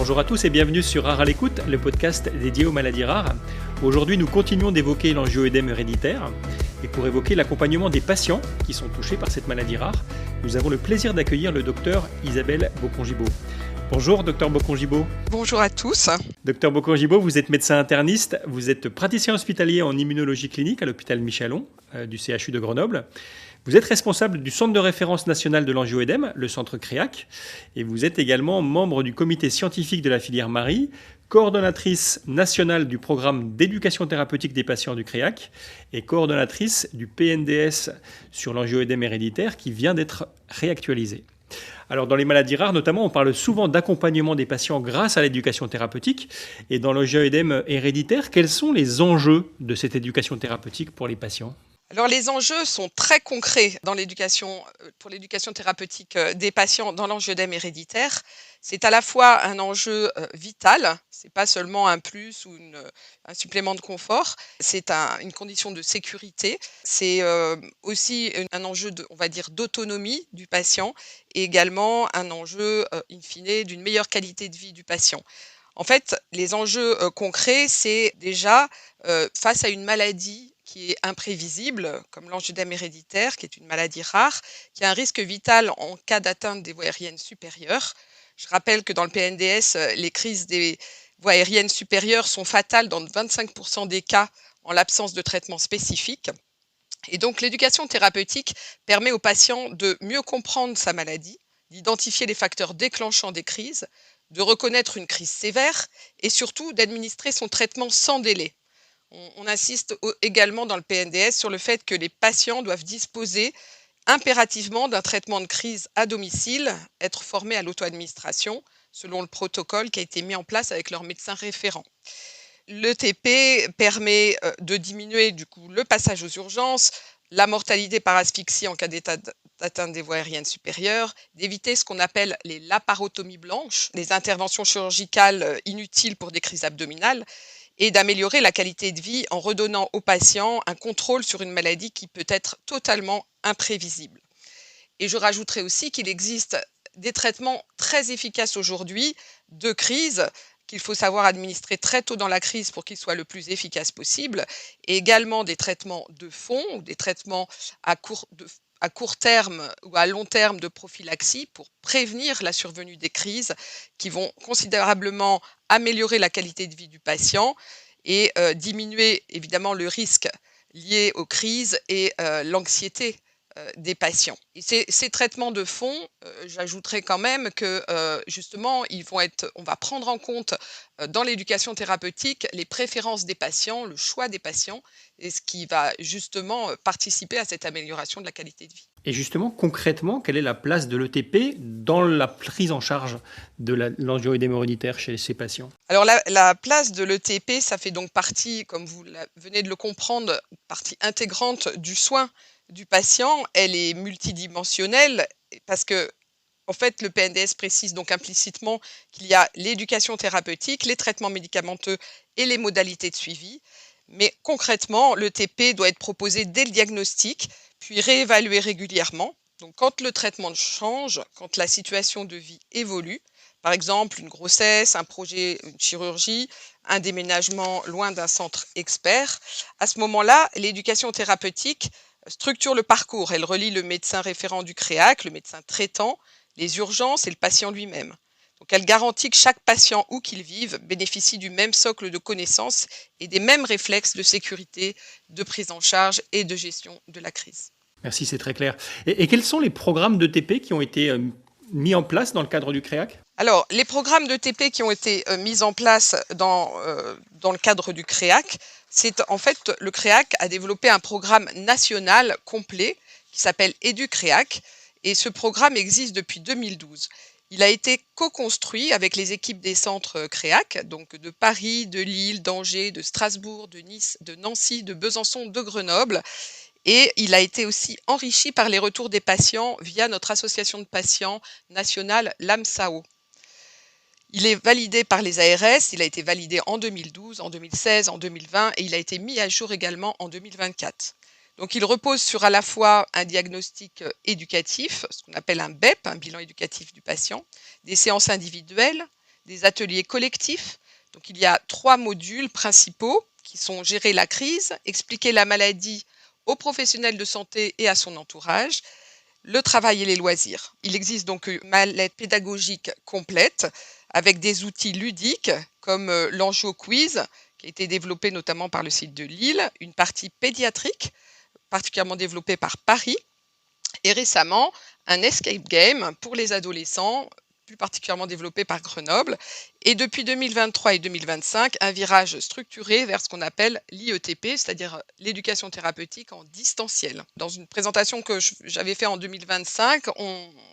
Bonjour à tous et bienvenue sur Rare à l'écoute, le podcast dédié aux maladies rares. Aujourd'hui, nous continuons d'évoquer l'angioëdème héréditaire. Et pour évoquer l'accompagnement des patients qui sont touchés par cette maladie rare, nous avons le plaisir d'accueillir le docteur Isabelle Bocongibaud. Bonjour docteur Bocongibaud. Bonjour à tous. Docteur Bocongibaud, vous êtes médecin interniste, vous êtes praticien hospitalier en immunologie clinique à l'hôpital Michelon du CHU de Grenoble. Vous êtes responsable du Centre de référence national de l'angioëdème, le Centre CREAC, et vous êtes également membre du comité scientifique de la filière Marie, coordonnatrice nationale du programme d'éducation thérapeutique des patients du CREAC et coordonnatrice du PNDS sur l'angioëdème héréditaire qui vient d'être réactualisé. Alors dans les maladies rares notamment, on parle souvent d'accompagnement des patients grâce à l'éducation thérapeutique. Et dans l'angioëdème héréditaire, quels sont les enjeux de cette éducation thérapeutique pour les patients ? Alors les enjeux sont très concrets pour l'éducation thérapeutique des patients dans l'angioëdème héréditaire. C'est à la fois un enjeu vital, c'est pas seulement un plus ou un supplément de confort, c'est une condition de sécurité, c'est aussi un enjeu d'autonomie du patient et également un enjeu in fine d'une meilleure qualité de vie du patient. En fait, les enjeux concrets, c'est déjà face à une maladie qui est imprévisible, comme l'angioëdème héréditaire, qui est une maladie rare, qui a un risque vital en cas d'atteinte des voies aériennes supérieures. Je rappelle que dans le PNDS, les crises des voies aériennes supérieures sont fatales dans 25% des cas en l'absence de traitement spécifique. Et donc l'éducation thérapeutique permet au patient de mieux comprendre sa maladie, d'identifier les facteurs déclenchants des crises, de reconnaître une crise sévère et surtout d'administrer son traitement sans délai. On insiste également dans le PNDS sur le fait que les patients doivent disposer impérativement d'un traitement de crise à domicile, être formés à l'auto-administration selon le protocole qui a été mis en place avec leur médecin référent. L'ETP permet de diminuer du coup le passage aux urgences, la mortalité par asphyxie en cas d'état d'atteinte des voies aériennes supérieures, d'éviter ce qu'on appelle les laparotomies blanches, les interventions chirurgicales inutiles pour des crises abdominales, et d'améliorer la qualité de vie en redonnant aux patients un contrôle sur une maladie qui peut être totalement imprévisible. Et je rajouterai aussi qu'il existe des traitements très efficaces aujourd'hui de crise qu'il faut savoir administrer très tôt dans la crise pour qu'ils soient le plus efficaces possible, et également des traitements de fond, ou des traitements à court terme ou à long terme de prophylaxie pour prévenir la survenue des crises qui vont considérablement améliorer la qualité de vie du patient et diminuer évidemment le risque lié aux crises et l'anxiété des patients. Et ces traitements de fond, j'ajouterai quand même que justement, on va prendre en compte dans l'éducation thérapeutique les préférences des patients, le choix des patients, et ce qui va justement participer à cette amélioration de la qualité de vie. Et justement, concrètement, quelle est la place de l'ETP dans la prise en charge de l'angioëdème héréditaire chez ces patients ? Alors la place de l'ETP, ça fait donc partie, comme vous venez de le comprendre, partie intégrante du soin du patient. Elle est multidimensionnelle parce que en fait, le PNDS précise donc implicitement qu'il y a l'éducation thérapeutique, les traitements médicamenteux et les modalités de suivi. Mais concrètement, l'ETP doit être proposé dès le diagnostic, puis réévalué régulièrement. Donc quand le traitement change, quand la situation de vie évolue, par exemple une grossesse, un projet, une chirurgie, un déménagement loin d'un centre expert, à ce moment-là, l'éducation thérapeutique structure le parcours. Elle relie le médecin référent du CREAC, le médecin traitant, les urgences et le patient lui-même. Donc elle garantit que chaque patient, où qu'il vive, bénéficie du même socle de connaissances et des mêmes réflexes de sécurité, de prise en charge et de gestion de la crise. Merci, c'est très clair. Et quels sont les programmes d'ETP qui ont été mis en place dans le cadre du CREAC ? Alors, les programmes d'ETP qui ont été mis en place dans le cadre du CREAC, le CREAC a développé un programme national complet qui s'appelle EduCREAC et ce programme existe depuis 2012. Il a été co-construit avec les équipes des centres CREAC, donc de Paris, de Lille, d'Angers, de Strasbourg, de Nice, de Nancy, de Besançon, de Grenoble. Et il a été aussi enrichi par les retours des patients via notre association de patients nationale, l'AMSAO. Il est validé par les ARS, il a été validé en 2012, en 2016, en 2020 et il a été mis à jour également en 2024. Donc il repose sur à la fois un diagnostic éducatif, ce qu'on appelle un BEP, un bilan éducatif du patient, des séances individuelles, des ateliers collectifs. Donc il y a 3 modules principaux qui sont gérer la crise, expliquer la maladie aux professionnels de santé et à son entourage, le travail et les loisirs. Il existe donc une mallette pédagogique complète avec des outils ludiques comme l'Anjo Quiz, qui a été développé notamment par le site de Lille, une partie pédiatrique, particulièrement développée par Paris, et récemment un escape game pour les adolescents, plus particulièrement développé par Grenoble, et depuis 2023 et 2025, un virage structuré vers ce qu'on appelle l'IETP, c'est-à-dire l'éducation thérapeutique en distanciel. Dans une présentation que j'avais faite en 2025,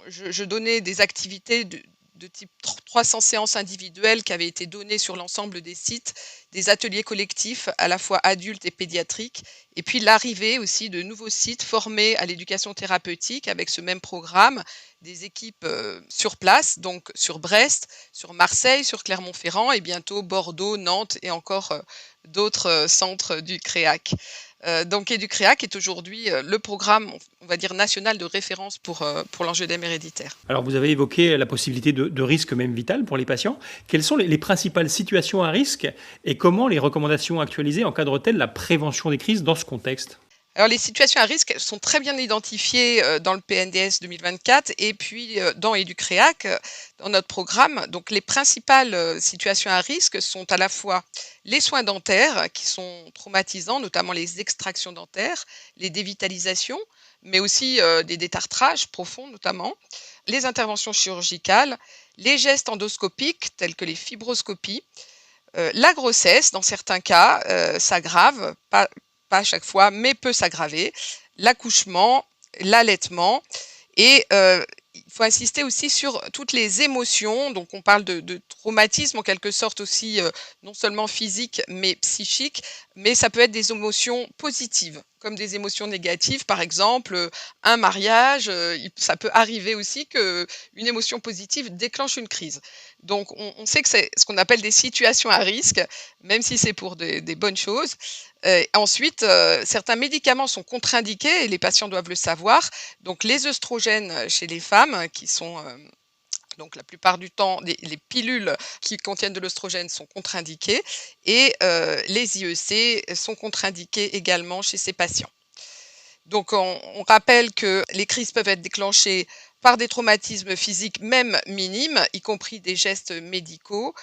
je donnais des activités de type 300 séances individuelles qui avaient été données sur l'ensemble des sites, des ateliers collectifs à la fois adultes et pédiatriques, et puis l'arrivée aussi de nouveaux sites formés à l'éducation thérapeutique avec ce même programme, des équipes sur place, donc sur Brest, sur Marseille, sur Clermont-Ferrand et bientôt Bordeaux, Nantes et encore d'autres centres du CREAC. Donc EduCREAC est aujourd'hui le programme, on va dire, national de référence pour l'angioédème héréditaire. Alors, vous avez évoqué la possibilité de risque même vital pour les patients. Quelles sont les principales situations à risque et comment les recommandations actualisées encadrent-elles la prévention des crises dans ce contexte ? Alors les situations à risque sont très bien identifiées dans le PNDS 2024 et puis dans EduCREAC, dans notre programme. Donc les principales situations à risque sont à la fois les soins dentaires qui sont traumatisants, notamment les extractions dentaires, les dévitalisations, mais aussi des détartrages profonds notamment, les interventions chirurgicales, les gestes endoscopiques tels que les fibroscopies, la grossesse dans certains cas s'aggrave, pas à chaque fois, mais peut s'aggraver, l'accouchement, l'allaitement, et il faut insister aussi sur toutes les émotions, donc on parle de traumatisme en quelque sorte aussi, non seulement physique, mais psychique, mais ça peut être des émotions positives, comme des émotions négatives, par exemple, un mariage, ça peut arriver aussi qu'une émotion positive déclenche une crise. Donc on sait que c'est ce qu'on appelle des situations à risque, même si c'est pour des bonnes choses. Ensuite, certains médicaments sont contre-indiqués et les patients doivent le savoir. Donc les œstrogènes chez les femmes, qui sont donc la plupart du temps, les pilules qui contiennent de l'œstrogène sont contre-indiquées et les IEC sont contre-indiqués également chez ces patients. Donc on rappelle que les crises peuvent être déclenchées par des traumatismes physiques même minimes, y compris des gestes médicaux.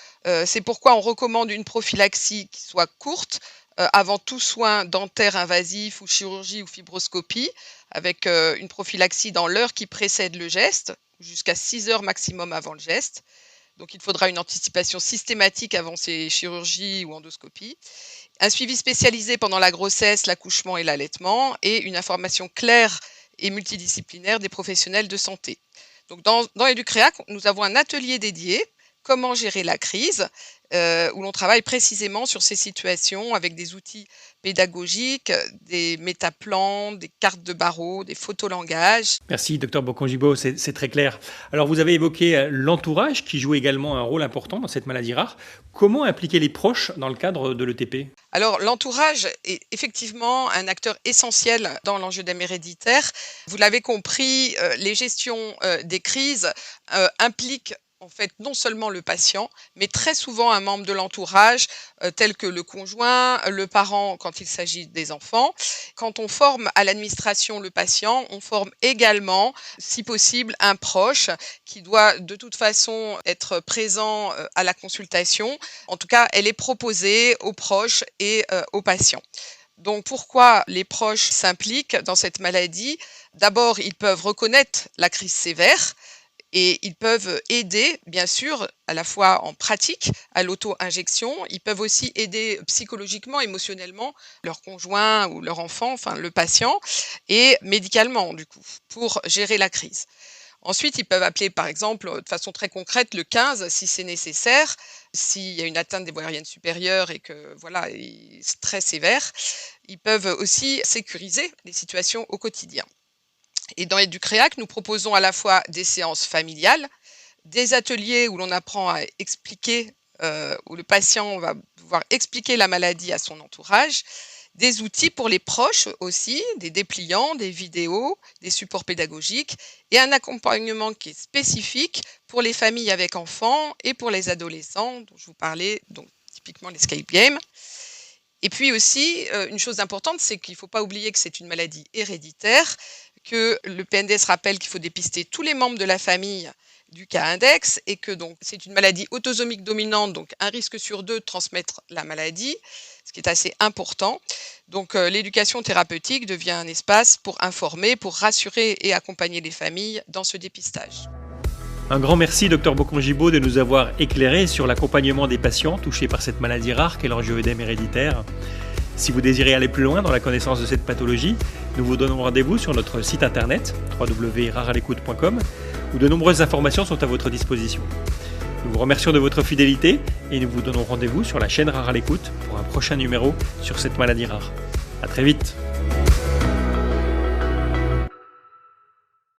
C'est pourquoi on recommande une prophylaxie qui soit courte, avant tout soin dentaire invasif ou chirurgie ou fibroscopie, avec une prophylaxie dans l'heure qui précède le geste, jusqu'à 6 heures maximum avant le geste. Donc il faudra une anticipation systématique avant ces chirurgies ou endoscopies. Un suivi spécialisé pendant la grossesse, l'accouchement et l'allaitement, et une information claire et multidisciplinaire des professionnels de santé. Donc dans EduCREAC, nous avons un atelier dédié, comment gérer la crise, où l'on travaille précisément sur ces situations avec des outils pédagogiques, des métaplans, des cartes de barreaux, des photolangages. Merci, docteur Bokonjibo, c'est très clair. Alors, vous avez évoqué l'entourage qui joue également un rôle important dans cette maladie rare. Comment impliquer les proches dans le cadre de l'ETP ? Alors, l'entourage est effectivement un acteur essentiel dans l'angioédème héréditaire. Vous l'avez compris, les gestions des crises impliquent en fait non seulement le patient, mais très souvent un membre de l'entourage, tel que le conjoint, le parent quand il s'agit des enfants. Quand on forme à l'administration le patient, on forme également, si possible, un proche qui doit de toute façon être présent à la consultation. En tout cas, elle est proposée aux proches et aux patients. Donc pourquoi les proches s'impliquent dans cette maladie ? D'abord, ils peuvent reconnaître la crise sévère, et ils peuvent aider, bien sûr, à la fois en pratique, à l'auto-injection. Ils peuvent aussi aider psychologiquement, émotionnellement, leur conjoint ou leur enfant, enfin le patient, et médicalement, du coup, pour gérer la crise. Ensuite, ils peuvent appeler, par exemple, de façon très concrète, le 15 si c'est nécessaire, s'il y a une atteinte des voies aériennes supérieures et que, voilà, c'est très sévère. Ils peuvent aussi sécuriser les situations au quotidien. Et dans EduCREAC, nous proposons à la fois des séances familiales, des ateliers où l'on apprend à expliquer, où le patient va pouvoir expliquer la maladie à son entourage, Des outils pour les proches aussi, des dépliants, des vidéos, des supports pédagogiques et un accompagnement qui est spécifique pour les familles avec enfants et pour les adolescents dont je vous parlais, donc typiquement l'escape game. Et puis aussi, une chose importante, c'est qu'il ne faut pas oublier que c'est une maladie héréditaire, que le PNDS rappelle qu'il faut dépister tous les membres de la famille du cas index et que donc c'est une maladie autosomique dominante, donc un risque sur 2 de transmettre la maladie, ce qui est assez important. Donc l'éducation thérapeutique devient un espace pour informer, pour rassurer et accompagner les familles dans ce dépistage. Un grand merci, Dr Bocon-Gibaud, de nous avoir éclairé sur l'accompagnement des patients touchés par cette maladie rare qu'est l'angioëdème héréditaire. Si vous désirez aller plus loin dans la connaissance de cette pathologie, nous vous donnons rendez-vous sur notre site internet www.rarealecoute.com où de nombreuses informations sont à votre disposition. Nous vous remercions de votre fidélité et nous vous donnons rendez-vous sur la chaîne Rare à l'écoute pour un prochain numéro sur cette maladie rare. À très vite.